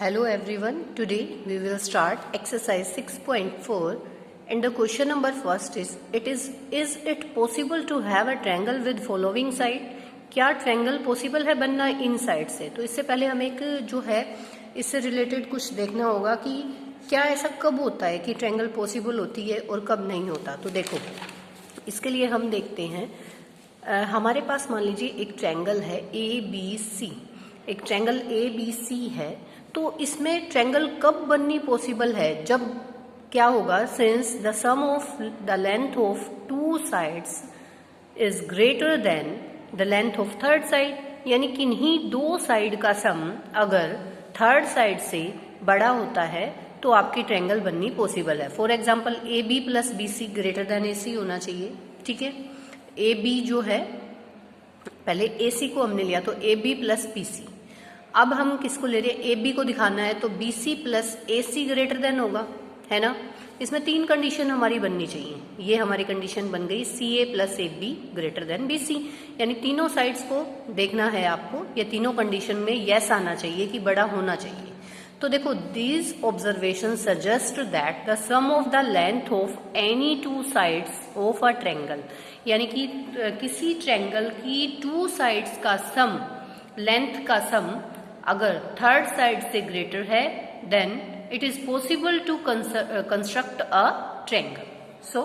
Hello everyone, today we will start exercise 6.4 and the question number first is it possible to have a triangle with following side? क्या triangle possible है बनना इन side से? तो इससे पहले हमें एक जो है इससे रिलेटेड कुछ देखना होगा कि क्या ऐसा कब होता है कि ट्रायंगल पॉसिबल होती है और कब नहीं होता। तो देखो इसके लिए हम देखते हैं हमारे पास मान लीजिए एक ट्रायंगल है ABC, एक ट्रायंगल ABC है। तो इसमें ट्रायंगल कब बननी पॉसिबल है? जब क्या होगा, since the sum of the length of two sides is greater than the length of third side, यानी किन्हीं दो साइड का सम अगर थर्ड साइड से बड़ा होता है तो आपकी ट्रायंगल बननी पॉसिबल है। For example AB plus BC greater than AC होना चाहिए। ठीक है, AB जो है पहले AC को हमने लिया तो AB प्लस BC। अब हम किसको ले रहे हैं? AB को दिखाना है तो BC plus AC greater than होगा, है ना। इसमें तीन कंडीशन हमारी बननी चाहिए। ये हमारी कंडीशन बन गई CA plus AB greater than BC, यानी तीनों साइड्स को देखना है आपको। ये तीनों कंडीशन में यस आना चाहिए कि बड़ा होना चाहिए। तो देखो these observation suggest that the sum of the length of any two sides of a triangle, यानी कि किसी ट्रायंगल की टू साइड्स का सम, लेंथ का सम अगर थर्ड साइड से ग्रेटर है than it is possible to construct a triangle. So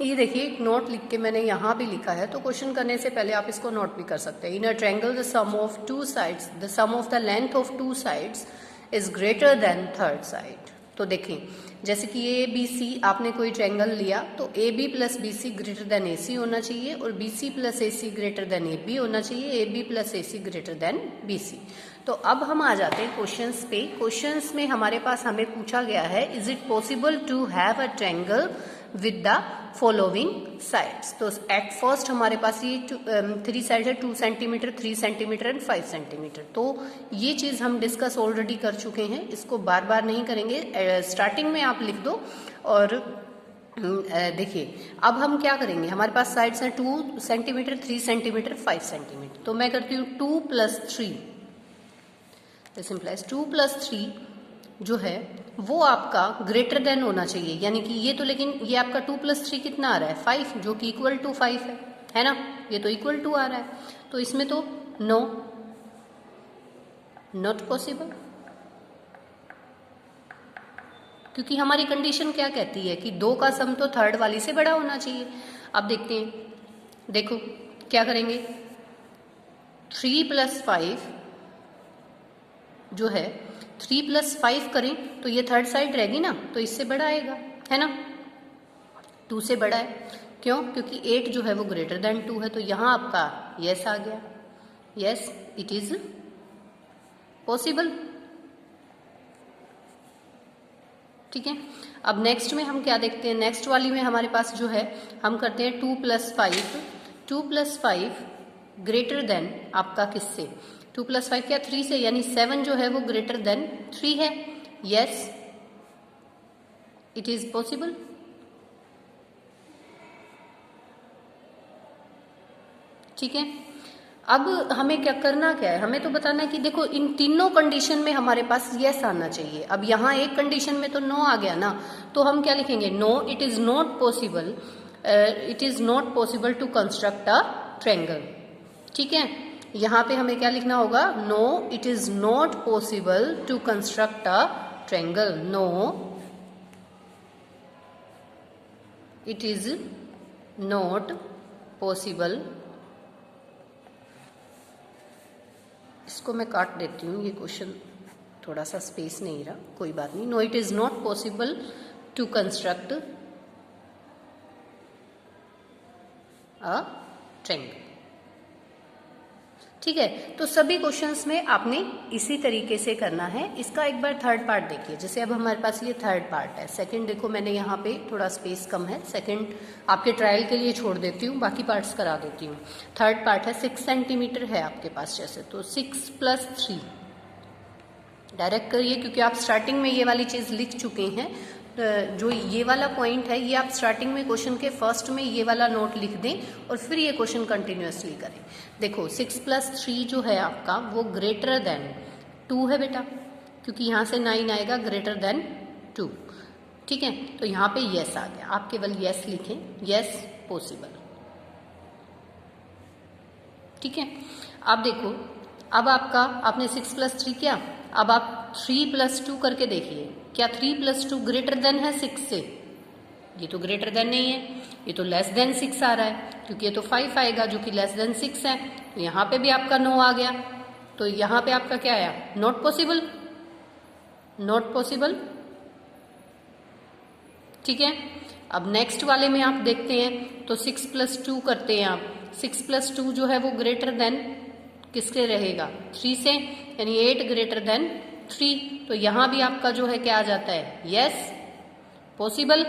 ये देखिए एक नोट लिख के मैंने यहाँ भी लिखा है, तो क्वेश्चन करने से पहले आप इसको नोट भी कर सकते हैं। In a triangle the sum of two sides, the sum of the length of two sides is greater than third side. तो देखें जैसे कि ABC आपने कोई ट्रायंगल लिया तो AB plus BC greater than AC होना चाहिए और BC plus AC greater than AB होना चाहिए, AB plus AC greater than BC। तो अब हम आ जाते हैं क्वेश्चंस पे। क्वेश्चंस में हमारे पास हमें पूछा गया है is it possible to have a triangle with the following sides. तो एट फर्स्ट हमारे पास ये थ्री साइड है, 2 सेंटीमीटर, 3 सेंटीमीटर एंड 5 सेंटीमीटर। तो ये चीज हम डिस्कस ऑलरेडी कर चुके हैं, इसको बार बार नहीं करेंगे। स्टार्टिंग में आप लिख दो और देखिए अब हम क्या करेंगे, हमारे पास साइड्स हैं 2 सेंटीमीटर, 3 सेंटीमीटर, 5 सेंटीमीटर। तो मैं करती हूँ 2 प्लस 3, दिस इंप्लाइज 2 प्लस 3 जो है वो आपका ग्रेटर देन होना चाहिए, यानी कि ये तो, लेकिन ये आपका 2 प्लस 3 कितना आ रहा है? 5, जो कि इक्वल टू 5 है ना। ये तो इक्वल टू आ रहा है, तो इसमें तो नो, नॉट पॉसिबल, क्योंकि हमारी कंडीशन क्या कहती है कि 2 का सम तो थर्ड वाली से बड़ा होना चाहिए। अब देखते हैं, देखो क्या करेंगे, 3 प्लस 5 जो है 3 प्लस 5 करें तो ये थर्ड साइड रहेगी ना, तो इससे बड़ा आएगा, है ना। 2 से बड़ा है, क्यों? क्योंकि 8 जो है वो ग्रेटर देन 2 है। तो यहां आपका यस आ गया, यस इट इज पॉसिबल। ठीक है, अब नेक्स्ट में हम क्या देखते हैं, नेक्स्ट वाली में हमारे पास जो है हम करते हैं 2 प्लस 5, 2 प्लस 5 ग्रेटर देन आपका किससे? 2 प्लस 5 क्या? 3 से, यानी 7 जो है वो ग्रेटर देन 3 है। Yes it is possible. ठीक है, अब हमें क्या करना, क्या है, हमें तो बताना है कि देखो इन तीनों कंडीशन में हमारे पास यस आना चाहिए। अब यहाँ एक कंडीशन में तो नो आ गया ना, तो हम क्या लिखेंगे? No it is not possible, it is not possible to construct a triangle. ठीक है, यहां पे हमें क्या लिखना होगा? No it is not possible to construct a triangle. No it is not possible, इसको मैं काट देती हूँ, ये क्वेश्चन थोड़ा सा स्पेस नहीं रहा, कोई बात नहीं। No it is not possible to construct a triangle. ठीक है, तो सभी क्वेश्चंस में आपने इसी तरीके से करना है। इसका एक बार थर्ड पार्ट देखिए, जैसे अब हमारे पास ये थर्ड पार्ट है। सेकंड देखो मैंने यहाँ पे थोड़ा स्पेस कम है, सेकंड आपके ट्रायल के लिए छोड़ देती हूँ, बाकी पार्ट्स करा देती हूँ। थर्ड पार्ट है 6 सेंटीमीटर है आपके पास, जैसे तो 6 प्लस 3 डायरेक्ट करिए, क्योंकि आप स्टार्टिंग में ये वाली चीज लिख चुके हैं। जो ये वाला पॉइंट है ये आप स्टार्टिंग में क्वेश्चन के फर्स्ट में ये वाला नोट लिख दें और फिर ये क्वेश्चन कंटिन्यूअसली करें। देखो 6 प्लस 3 जो है आपका वो ग्रेटर देन 2 है बेटा, क्योंकि यहाँ से 9 आएगा ग्रेटर देन 2। ठीक है, तो यहाँ पे यस आ गया, आप केवल यस लिखें, यस पॉसिबल। ठीक है, अब देखो, अब आपने 6 + 3 किया, अब आप 3 + 2 करके देखिए, क्या 3 + 2 ग्रेटर देन है 6 से? ये तो ग्रेटर देन नहीं है, ये तो लेस देन 6 आ रहा है, क्योंकि ये तो 5 आएगा जो कि लेस देन 6 है। तो यहाँ पे भी आपका नो आ गया, तो यहाँ पे आपका क्या आया? Not possible, not possible. ठीक है, अब नेक्स्ट वाले में आप देखते हैं, तो 6 + 2 करते हैं आप, 6 + 2 जो है वो ग्रेटर देन किसके रहेगा? 3 से, यानी 8 ग्रेटर देन 3। तो यहाँ भी आपका जो है क्या आ जाता है? Yes possible.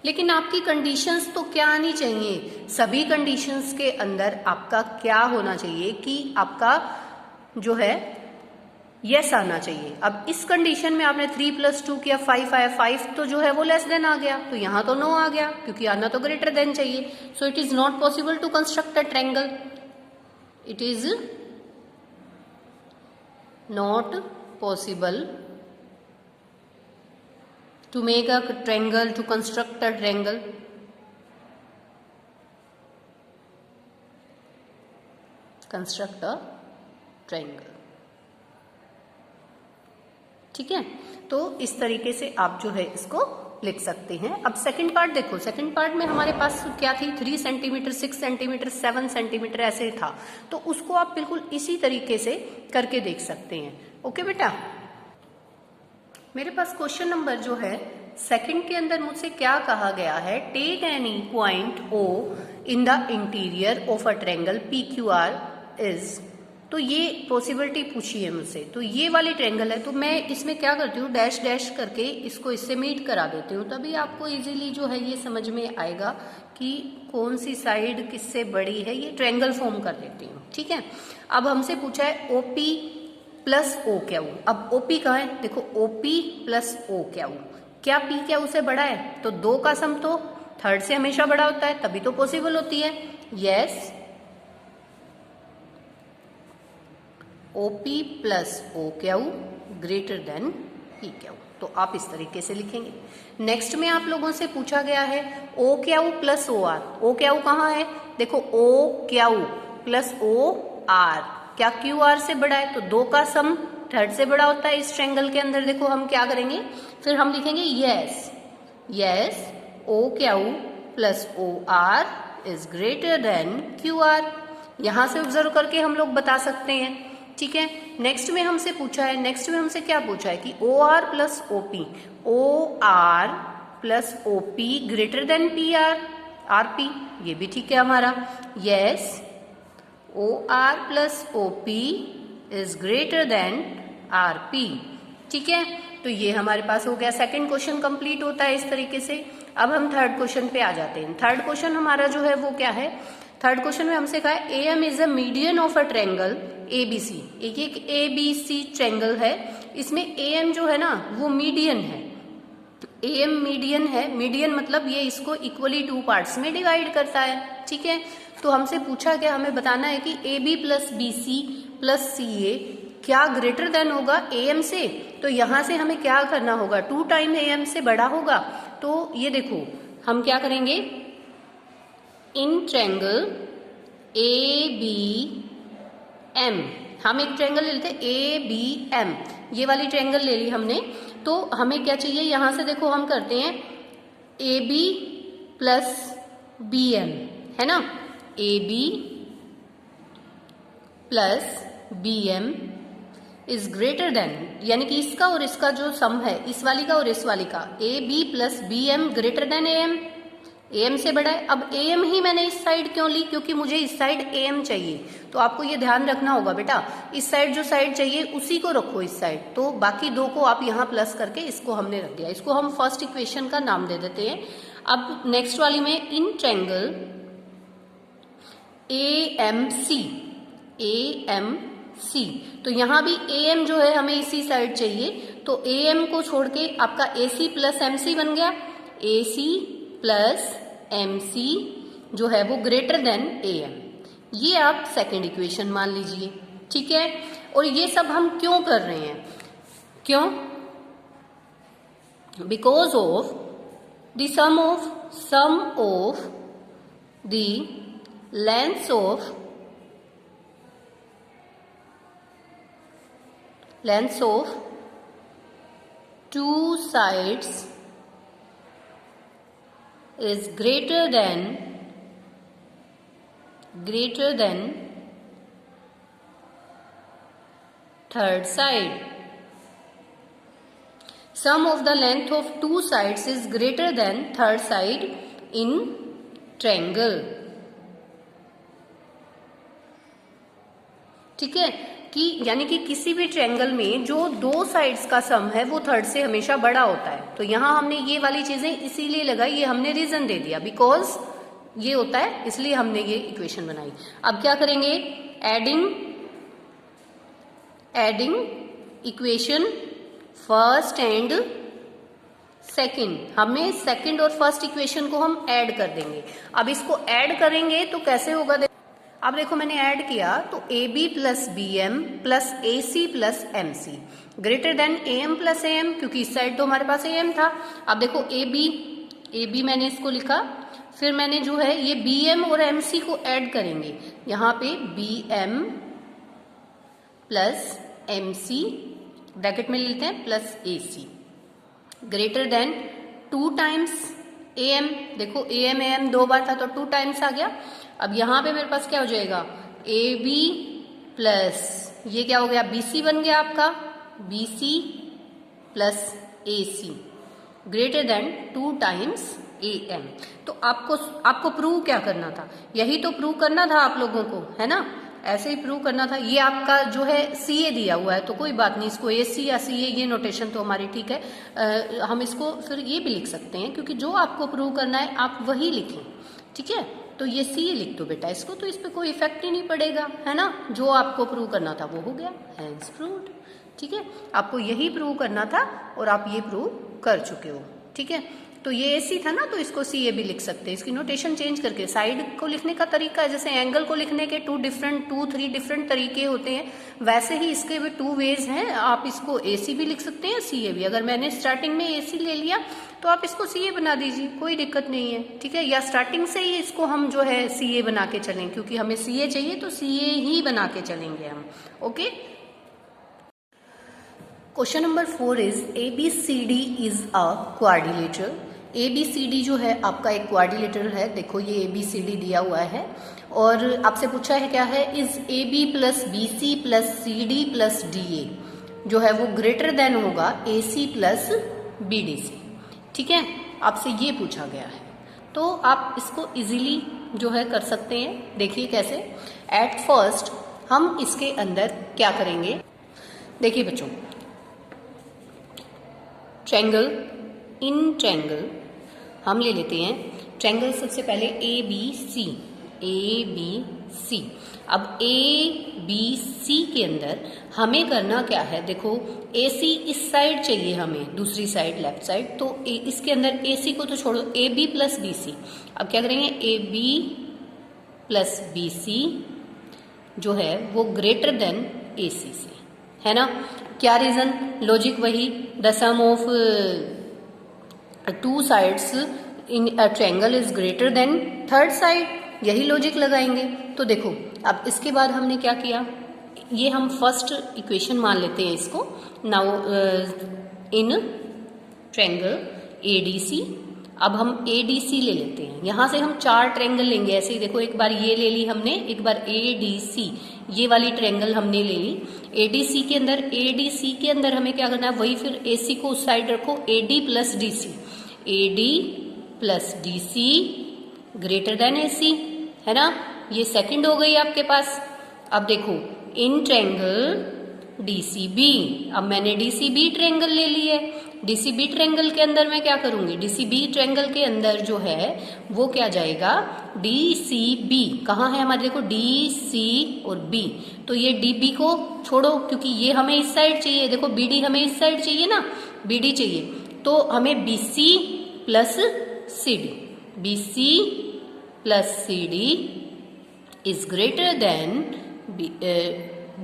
लेकिन आपकी कंडीशंस तो क्या आनी चाहिए? सभी कंडीशंस के अंदर आपका क्या होना चाहिए कि आपका जो है यस आना चाहिए। अब इस कंडीशन में आपने 3 + 2 किया, 5 आया, 5 तो जो है वो लेस देन आ गया, तो यहां तो नो आ गया, क्योंकि आना तो ग्रेटर देन चाहिए। So it is not possible to construct a triangle, it is not possible to make a triangle, to construct a triangle. Construct a triangle. ठीक है, तो इस तरीके से आप जो है इसको लिख सकते हैं। अब सेकंड पार्ट देखो, सेकंड पार्ट में हमारे पास क्या थी? 3 सेंटीमीटर, 6 सेंटीमीटर, 7 सेंटीमीटर ऐसे था, तो उसको आप बिल्कुल इसी तरीके से करके देख सकते हैं। ओके बेटा, मेरे पास क्वेश्चन नंबर जो है सेकंड के अंदर मुझसे क्या कहा गया है? Take any point O in the interior of a triangle PQR is. तो ये पॉसिबिलिटी पूछी है मुझसे, तो ये वाली ट्रायंगल है, तो मैं इसमें क्या करती हूँ? डैश डैश करके इसको इससे मीट करा देती हूँ, तभी आपको इजीली जो है ये समझ में आएगा कि कौन सी साइड किससे बड़ी है। ये ट्रायंगल फॉर्म कर देती हूँ। ठीक है, अब हमसे पूछा है OP + OQ। अब OP कहाँ है? देखो OP + OQ, क्या PQ से बड़ा है? तो 2 का सम तो थर्ड से हमेशा बड़ा होता है, तभी तो पॉसिबल होती है। Yes, OP + OQ greater than PQ। तो आप इस तरीके से लिखेंगे। नेक्स्ट में आप लोगों से पूछा गया है OQ + OR। OQ कहाँ है? देखो OQ + OR, क्या QR से बड़ा है? तो 2 का सम थर्ड से बड़ा होता है इस ट्रायंगल के अंदर। देखो हम क्या करेंगे, फिर हम लिखेंगे yes, yes OQ + OR is greater then QR। यहां से ऑब्जर्व करके हम लोग बता सकते हैं। ठीक है, नेक्स्ट में हमसे पूछा है, नेक्स्ट में हमसे क्या पूछा है कि OR + OP, OR + OP greater than PR, RP। ये भी ठीक है हमारा। Yes OR + OP is greater then RP। ठीक है, तो ये हमारे पास हो गया। सेकंड क्वेश्चन कंप्लीट होता है इस तरीके से। अब हम थर्ड क्वेश्चन पे आ जाते हैं। थर्ड क्वेश्चन हमारा जो है वो क्या है? थर्ड क्वेश्चन में हमसे कहा है AM is a median of a triangle ABC। एक ABC ट्रायंगल है, इसमें AM जो है ना वो मीडियन है। AM मीडियन है, मीडियन मतलब ये इसको इक्वली 2 पार्ट्स में डिवाइड करता है। ठीक है, तो हमसे पूछा गया, हमें बताना है कि AB + BC + CA क्या ग्रेटर देन होगा AM से। तो यहां से हमें क्या करना होगा? 2 टाइम AM से बड़ा होगा। तो ये देखो हम क्या करेंगे, इन ट्रायंगल ABM, हम एक ट्रायंगल ले लेते हैं ABM, ये वाली ट्रायंगल ले ली हमने। तो हमें क्या चाहिए यहां से? देखो हम करते हैं AB + BM, है ना, AB + BM is greater then, यानी कि इसका और इसका जो सम है, इस वाली का और इस वाली का, AB + BM greater than AM, AM से बड़ा है। अब AM ही मैंने इस साइड क्यों ली? क्योंकि मुझे इस साइड AM चाहिए। तो आपको ये ध्यान रखना होगा बेटा, इस साइड जो साइड चाहिए उसी को रखो इस साइड, तो बाकी 2 को आप यहाँ प्लस करके इसको हमने रख दिया। इसको हम फर्स्ट इक्वेशन का नाम दे देते हैं। अब नेक्स्ट वाली में इन ट्रायंगल AMC, तो यहां भी AM जो है हमें इसी साइड चाहिए, तो AM को छोड़ के आपका AC + MC बन गया। AC + MC जो है वो ग्रेटर देन AM, ये आप सेकंड इक्वेशन मान लीजिए। ठीक है, और ये सब हम क्यों कर रहे हैं? क्यों? Because of the sum of the lengths of two sides is greater than third side. Sum of the length of two sides is greater than third side in triangle. ठीक है, कि यानी कि किसी भी ट्रायंगल में जो दो साइड्स का सम है वो थर्ड से हमेशा बड़ा होता है। तो यहां हमने ये वाली चीजें इसीलिए लगाई, ये हमने रीजन दे दिया, बिकॉज ये होता है इसलिए हमने ये इक्वेशन बनाई। अब क्या करेंगे? Adding equation first and second. हमें सेकंड और फर्स्ट इक्वेशन को हम ऐड कर देंगे। अब इसको ऐड करेंगे तो कैसे होगा? अब देखो मैंने ऐड किया तो A B plus B M plus A C plus M C greater than A M plus A M, क्योंकि इस साइड तो हमारे पास ए एम था। अब देखो ए बी मैंने इसको लिखा, फिर मैंने जो है ये बी एम और एम सी को ऐड करेंगे। यहाँ पे B M plus M C bracket में लेते हैं plus A C greater than 2 times A M. देखो ए एम दो बार था तो 2 टाइम्स आ गया। अब यहां पे मेरे पास क्या हो जाएगा? ए बी प्लस ये क्या हो गया? बी सी बन गया आपका, B C plus A C greater than 2 times A M. तो आपको प्रूव क्या करना था? यही तो प्रूव करना था आप लोगों को, है ना? ऐसे ही प्रूव करना था। ये आपका जो है सी ए दिया हुआ है तो कोई बात नहीं, इसको ए सी या सी ए ये नोटेशन तो हमारी ठीक है। हम इसको फिर ये भी लिख सकते हैं, क्योंकि जो आपको प्रूव करना है आप वही लिखें, ठीक है? तो ये सी ए लिख दो बेटा इसको, तो इस पर कोई इफेक्ट ही नहीं पड़ेगा, है ना? जो आपको प्रूव करना था वो हो गया, हैंस प्रूव्ड। ठीक है, आपको यही प्रूव करना था और आप ये प्रूव कर चुके हो। ठीक है, तो ये एसी था ना, तो इसको सी ए भी लिख सकते हैं। इसकी नोटेशन चेंज करके साइड को लिखने का तरीका है, जैसे एंगल को लिखने के 3 डिफरेंट तरीके होते हैं, वैसे ही इसके भी 2 वेज हैं। आप इसको एसी भी लिख सकते हैं, सी ए भी। अगर मैंने स्टार्टिंग में एसी ले लिया तो आप इसको सी ए बना दीजिए, कोई दिक्कत नहीं है। ठीक है, या स्टार्टिंग से ही इसको हम जो है सी ए बना के चलें, क्योंकि हमें सी ए चाहिए तो सी ए ही बना के चलेंगे हम। Okay, question number 4 is ABCD is a quadrilateral. ABCD जो है आपका एक क्वाड्रिलेटरल है। देखो ये ABCD दिया हुआ है और आपसे पूछा है क्या है, is AB plus BC plus CD plus DA जो है वो ग्रेटर देन होगा AC प्लस BDC। ठीक है, आपसे ये पूछा गया है, तो आप इसको इजीली जो है कर सकते हैं। देखिए कैसे। एट फर्स्ट हम इसके अंदर क्या करेंगे, देखिए बच्चों, ट्रायंगल, इन ट्रायंगल हम ले लेते हैं ट्रायंगल सबसे पहले ABC। अब ABC के अंदर हमें करना क्या है, देखो AC इस साइड चाहिए हमें, दूसरी साइड लेफ्ट साइड, तो इसके अंदर AC को तो छोड़ो, AB प्लस BC। अब क्या करेंगे, AB प्लस BC जो है वो ग्रेटर देन AC से, है ना? क्या रीजन? लॉजिक वही, the sum of 2 sides in a triangle is greater than third side, यही लॉजिक लगाएंगे। तो देखो अब इसके बाद हमने क्या किया, ये हम फर्स्ट इक्वेशन मान लेते हैं इसको। नाउ इन ट्रायंगल ADC, अब हम ADC ले लेते हैं। यहां से हम 4 ट्रायंगल लेंगे ऐसे ही। देखो एक बार ये ले ली हमने, एक बार ADC ये वाली ट्रायंगल हमने ले ली। ADC के अंदर हमें क्या करना है, वही फिर AC को उस साइड रखो, AD plus DC greater than AC, है ना? ये सेकंड हो गई आपके पास। अब देखो इन ट्रायंगल DCB, अब मैंने DCB ट्रायंगल ले ली है। DCB ट्रायंगल के अंदर मैं क्या करूंगी, DCB ट्रायंगल के अंदर जो है वो क्या जाएगा, DCB कहाँ है हमारे, देखो DC और B, तो ये DB को छोड़ो क्योंकि ये हमें इस साइड चाहिए। देखो BD हमें इस साइड चाहिए ना, BD चाहिए, तो हमें BC plus CD is greater then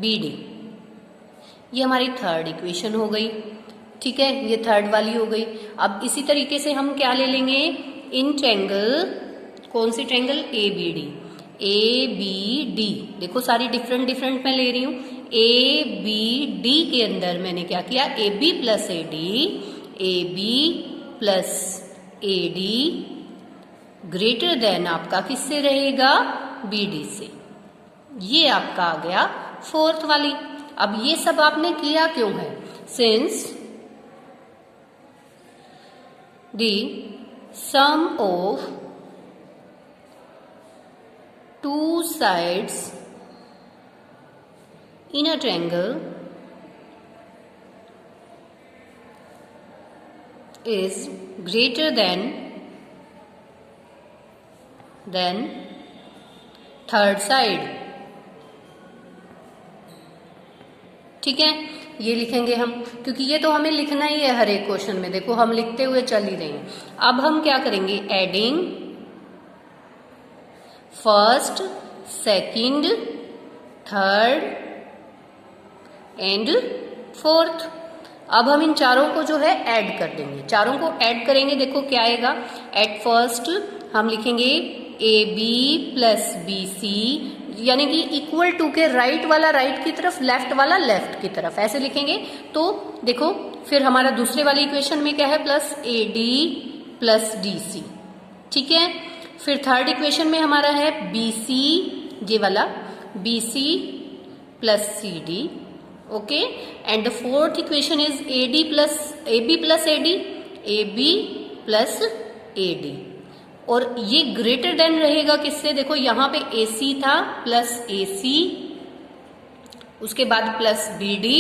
BD। ये हमारी थर्ड इक्वेशन हो गई, ठीक है, ये थर्ड वाली हो गई। अब इसी तरीके से हम क्या ले लेंगे, इन ट्रायंगल, कौन सी triangle, A B D, A B D, देखो सारी डिफरेंट डिफरेंट मैं ले रही हूँ। ए बी डी के अंदर मैंने क्या किया, A B plus A D, A B plus A D greater than आपका किससे रहेगा, बी डी से। ये आपका आ गया फोर्थ वाली। अब ये सब आपने किया क्यों है, since the sum of two sides in a triangle is greater than third side, ठीक है, ये लिखेंगे हम, क्योंकि ये तो हमें लिखना ही है हर एक क्वेश्चन में, देखो हम लिखते हुए चल ही रहे हैं। अब हम क्या करेंगे, adding first, second, third and fourth. अब हम इन चारों को जो है ऐड कर देंगे, चारों को ऐड करेंगे, देखो क्या आएगा। एट फर्स्ट हम लिखेंगे A B plus B C, यानी कि इक्वल टू के राइट वाला राइट की तरफ, लेफ्ट वाला लेफ्ट की तरफ, ऐसे लिखेंगे। तो देखो फिर हमारा दूसरे वाली इक्वेशन में क्या है, plus A D plus D C, ठीक है। फिर थर्ड इक्वेशन में हमारा है बी सी, ये वाला B C plus C D, okay. And the fourth equation is A D plus A B plus A D, A B plus A D. और ये ग्रेटर देन रहेगा किससे, देखो यहाँ पे ए सी था प्लस ए सी, उसके बाद plus B D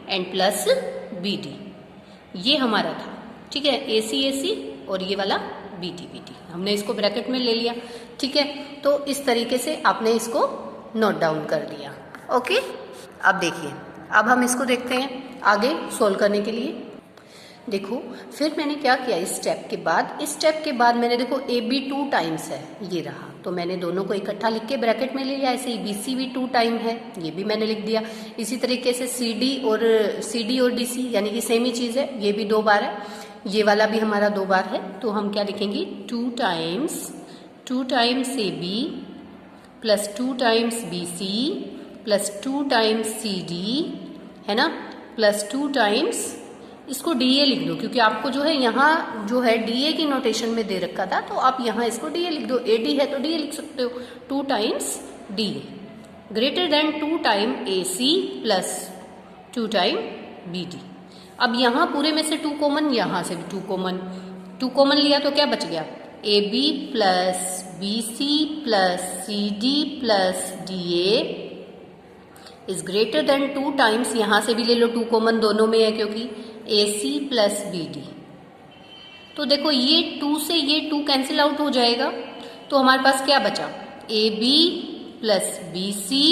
and plus B D, ये हमारा था, ठीक है, ए सी और ये वाला बी टी, हमने इसको ब्रैकेट में ले लिया, ठीक है। तो इस तरीके से आपने इसको नोट डाउन कर लिया, ओके। अब देखिए, अब हम इसको देखते हैं आगे सोल्व करने के लिए। देखो फिर मैंने क्या किया, इस स्टेप के बाद मैंने देखो ए बी 2 टाइम्स है, ये रहा, तो मैंने दोनों को इकट्ठा लिख के ब्रैकेट में ले लिया। ऐसे ही बी सी भी 2 टाइम है, ये भी मैंने लिख दिया। इसी तरीके से सी डी और डी सी, यानी कि सेम ही चीज़ है, ये भी 2 बार है, ये वाला भी हमारा 2 बार है। तो हम क्या लिखेंगे, 2 times A B plus 2 times B C plus 2 times C D, है ना, प्लस 2 टाइम्स, इसको डी ए लिख दो, क्योंकि आपको जो है यहाँ जो है डी ए की नोटेशन में दे रखा था, तो आप यहाँ इसको डी ए लिख दो, ए डी है तो डी ए लिख सकते हो। 2 times D A greater than 2 time A C plus 2 time B D. अब यहाँ पूरे में से 2 कॉमन, यहाँ से भी 2 कॉमन लिया तो क्या बच गया, A B plus B C plus C D plus D A is greater than 2 times, यहाँ से भी ले लो 2 कॉमन, दोनों में है क्योंकि ए सी प्लस बी डी। तो देखो ये 2 से ये 2 कैंसिल आउट हो जाएगा, तो हमारे पास क्या बचा, A B plus B C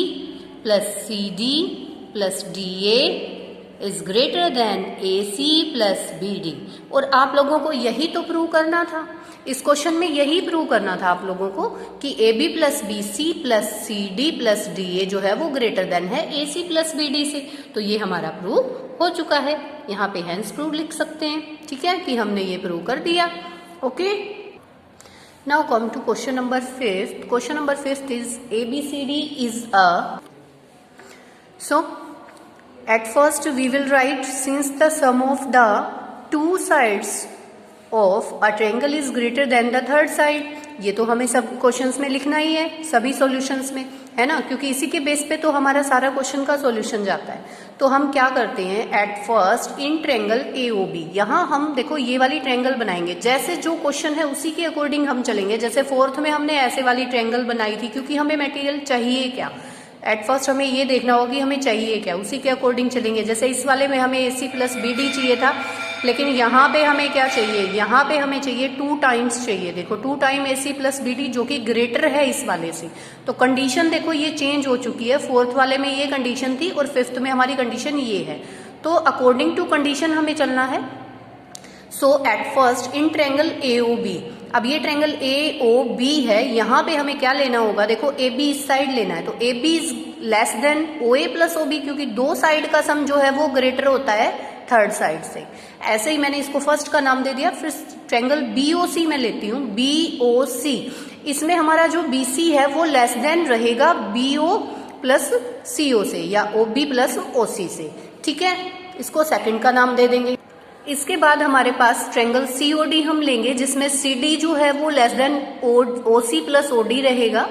plus C D plus D A is greater than A C plus B D. और आप लोगों को यही तो प्रूव करना था, इस क्वेश्चन में यही प्रूव करना था आप लोगों को कि A B plus B C plus C D plus D A जो है वो ग्रेटर देन है A C plus B D से। तो ये हमारा प्रूव हो चुका है, यहाँ पे हैंस प्रूव लिख सकते हैं, ठीक है, कि हमने ये प्रूव कर दिया, okay. Now come to question number 5। Question number 5 is A B C D is a, so at first we will write since the sum of the two sides of a triangle is greater than the third side। ये तो हमें सब questions में लिखना ही है, सभी solutions में, है ना, क्योंकि इसी के बेस पे तो हमारा सारा क्वेश्चन का सॉल्यूशन जाता है। तो हम क्या करते हैं, at first in triangle A O B, यहाँ हम देखो ये वाली ट्रायंगल बनाएंगे, जैसे जो क्वेश्चन है उसी के अकॉर्डिंग हम चलेंगे। जैसे 4th में हमने ऐसे वाली ट्रायंगल बनाई थी, क्योंकि हमें मटेरियल चाहिए क्या, एट फर्स्ट हमें ये देखना होगा कि हमें चाहिए क्या, उसी के अकॉर्डिंग चलेंगे। जैसे इस वाले में हमें ए सी प्लस बी डी चाहिए था, लेकिन यहाँ पे हमें क्या चाहिए, यहाँ पे हमें चाहिए 2 टाइम्स चाहिए, देखो 2 time A C plus B D, जो कि ग्रेटर है इस वाले से। तो कंडीशन देखो ये चेंज हो चुकी है, 4th वाले में ये कंडीशन थी और 5th में हमारी कंडीशन ये है। तो अकॉर्डिंग टू कंडीशन हमें चलना है। So at first in triangle A O B अब ये ट्रायंगल ए ओ बी है, यहाँ पे हमें क्या लेना होगा, देखो ए बी इस साइड लेना है, तो A B is less than O A plus O B, क्योंकि दो साइड का सम जो है वो ग्रेटर होता है थर्ड साइड से। ऐसे ही मैंने इसको फर्स्ट का नाम दे दिया। फिर ट्रायंगल बी ओ सी मैं लेती हूँ, बी ओ सी, इसमें हमारा जो बी सी है वो लेस देन रहेगा बी ओ प्लस सी ओ से या ओ बी प्लस ओ सी से, ठीक है, इसको सेकंड का नाम दे देंगे। इसके बाद हमारे पास ट्रायंगल सी ओ डी हम लेंगे, जिसमें सी डी जो है वो less than O C plus O D रहेगा,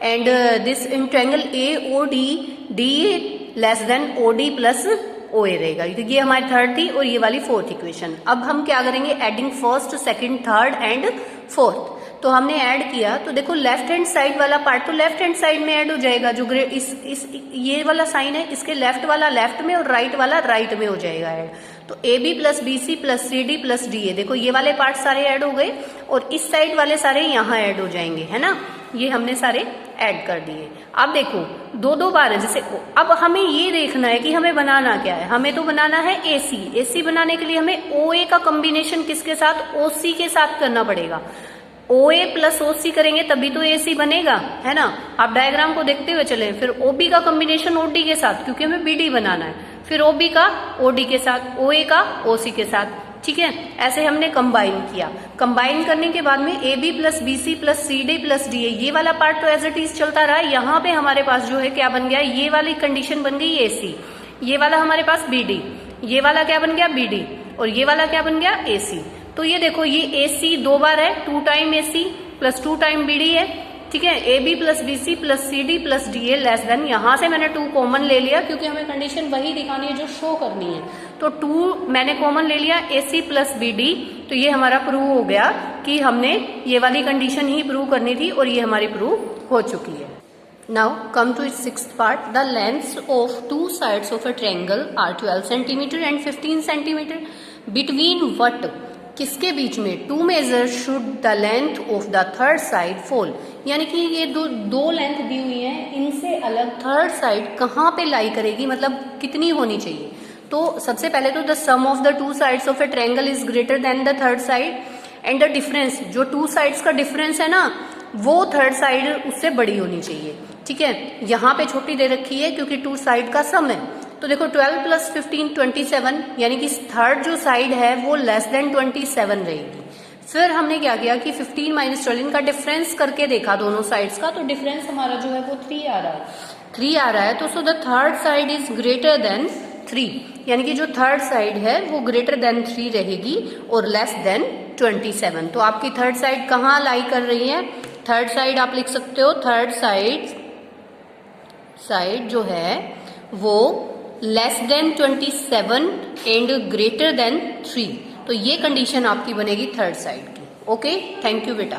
and this in triangle A O D D less than O D plus O A रहेगा। तो ये हमारी थर्ड थी और ये वाली फोर्थ इक्वेशन। अब हम क्या करेंगे, adding first second third and fourth. तो हमने ऐड किया, तो देखो लेफ्ट हैंड साइड वाला पार्ट तो लेफ्ट हैंड साइड में ऐड हो जाएगा, जो इस ये वाला साइन है इसके लेफ्ट वाला लेफ्ट में और राइट वाला राइट में हो जाएगा ऐड। तो A B plus B C plus C D plus D A, देखो ये वाले पार्ट सारे ऐड हो गए और इस साइड वाले सारे यहाँ ऐड हो जाएंगे, है ना, ये हमने सारे ऐड कर दिए। अब देखो दो दो बार है, जैसे अब हमें ये देखना है कि हमें बनाना क्या है, हमें तो बनाना है एसी। एसी बनाने के लिए हमें ओ ए का कॉम्बिनेशन किसके साथ, ओ सी के साथ करना पड़ेगा। ओ ए प्लस ओ सी करेंगे तभी तो ए सी बनेगा, है ना। आप डायग्राम को देखते हुए चले। फिर ओ बी का कॉम्बिनेशन ओ डी के साथ, क्योंकि हमें बी डी बनाना है, फिर ओ बी का ओ डी के साथ, ओ ए का ओ सी के साथ, ठीक है। ऐसे हमने कंबाइन किया। कंबाइन करने के बाद में A B plus B C plus C D plus D A, ये वाला पार्ट तो एज इट इज चलता रहा। यहाँ पे हमारे पास जो है क्या बन गया, ये वाली कंडीशन बन गई ए सी, ये वाला हमारे पास बी डी, ये वाला क्या बन गया बी डी, और ये वाला क्या बन गया ए सी। तो ये देखो ये ए सी दो बार है, 2 time A C plus 2 time B D है, ठीक है। A B plus B C plus C D plus D A less than, यहां से मैंने 2 कॉमन ले लिया क्योंकि हमें कंडीशन वही दिखानी है जो शो करनी है। तो 2 मैंने कॉमन ले लिया, ए सी प्लस बी डी, तो ये हमारा प्रूव हो गया कि हमने ये वाली कंडीशन ही प्रूव करनी थी और ये हमारी प्रूव हो चुकी है। Now come to its sixth part. The lengths of two sides of a triangle are 12 centimeter and 15 centimeter. Between what? किसके बीच में? Two measure should the length of the third side fall, यानी कि ये दो लेंथ दी हुई है, इनसे अलग थर्ड साइड कहाँ पे लाई करेगी, मतलब कितनी होनी चाहिए। तो सबसे पहले तो the sum of the two sides of a triangle is greater than the third side, and the difference, जो टू साइड्स का डिफरेंस है ना वो थर्ड साइड उससे बड़ी होनी चाहिए, ठीक है। यहाँ पे छोटी दे रखी है क्योंकि टू साइड का सम है। तो देखो 12 प्लस 15 27, यानी कि थर्ड जो साइड है वो लेस देन 27 रहेगी। फिर हमने क्या किया कि 15 माइनस 12 का डिफरेंस करके देखा दोनों साइड्स का, तो डिफरेंस हमारा जो है वो 3 आ रहा है, 3 आ रहा है। तो so the third side is greater then 3, यानी कि जो थर्ड साइड है वो ग्रेटर देन 3 रहेगी और लेस देन 27। तो आपकी थर्ड साइड कहाँ लाई कर रही है, थर्ड साइड आप लिख सकते हो, थर्ड साइड जो है वो less then 27 and greater than 3। तो ये कंडीशन आपकी बनेगी थर्ड साइड की। ओके, थैंक यू बेटा।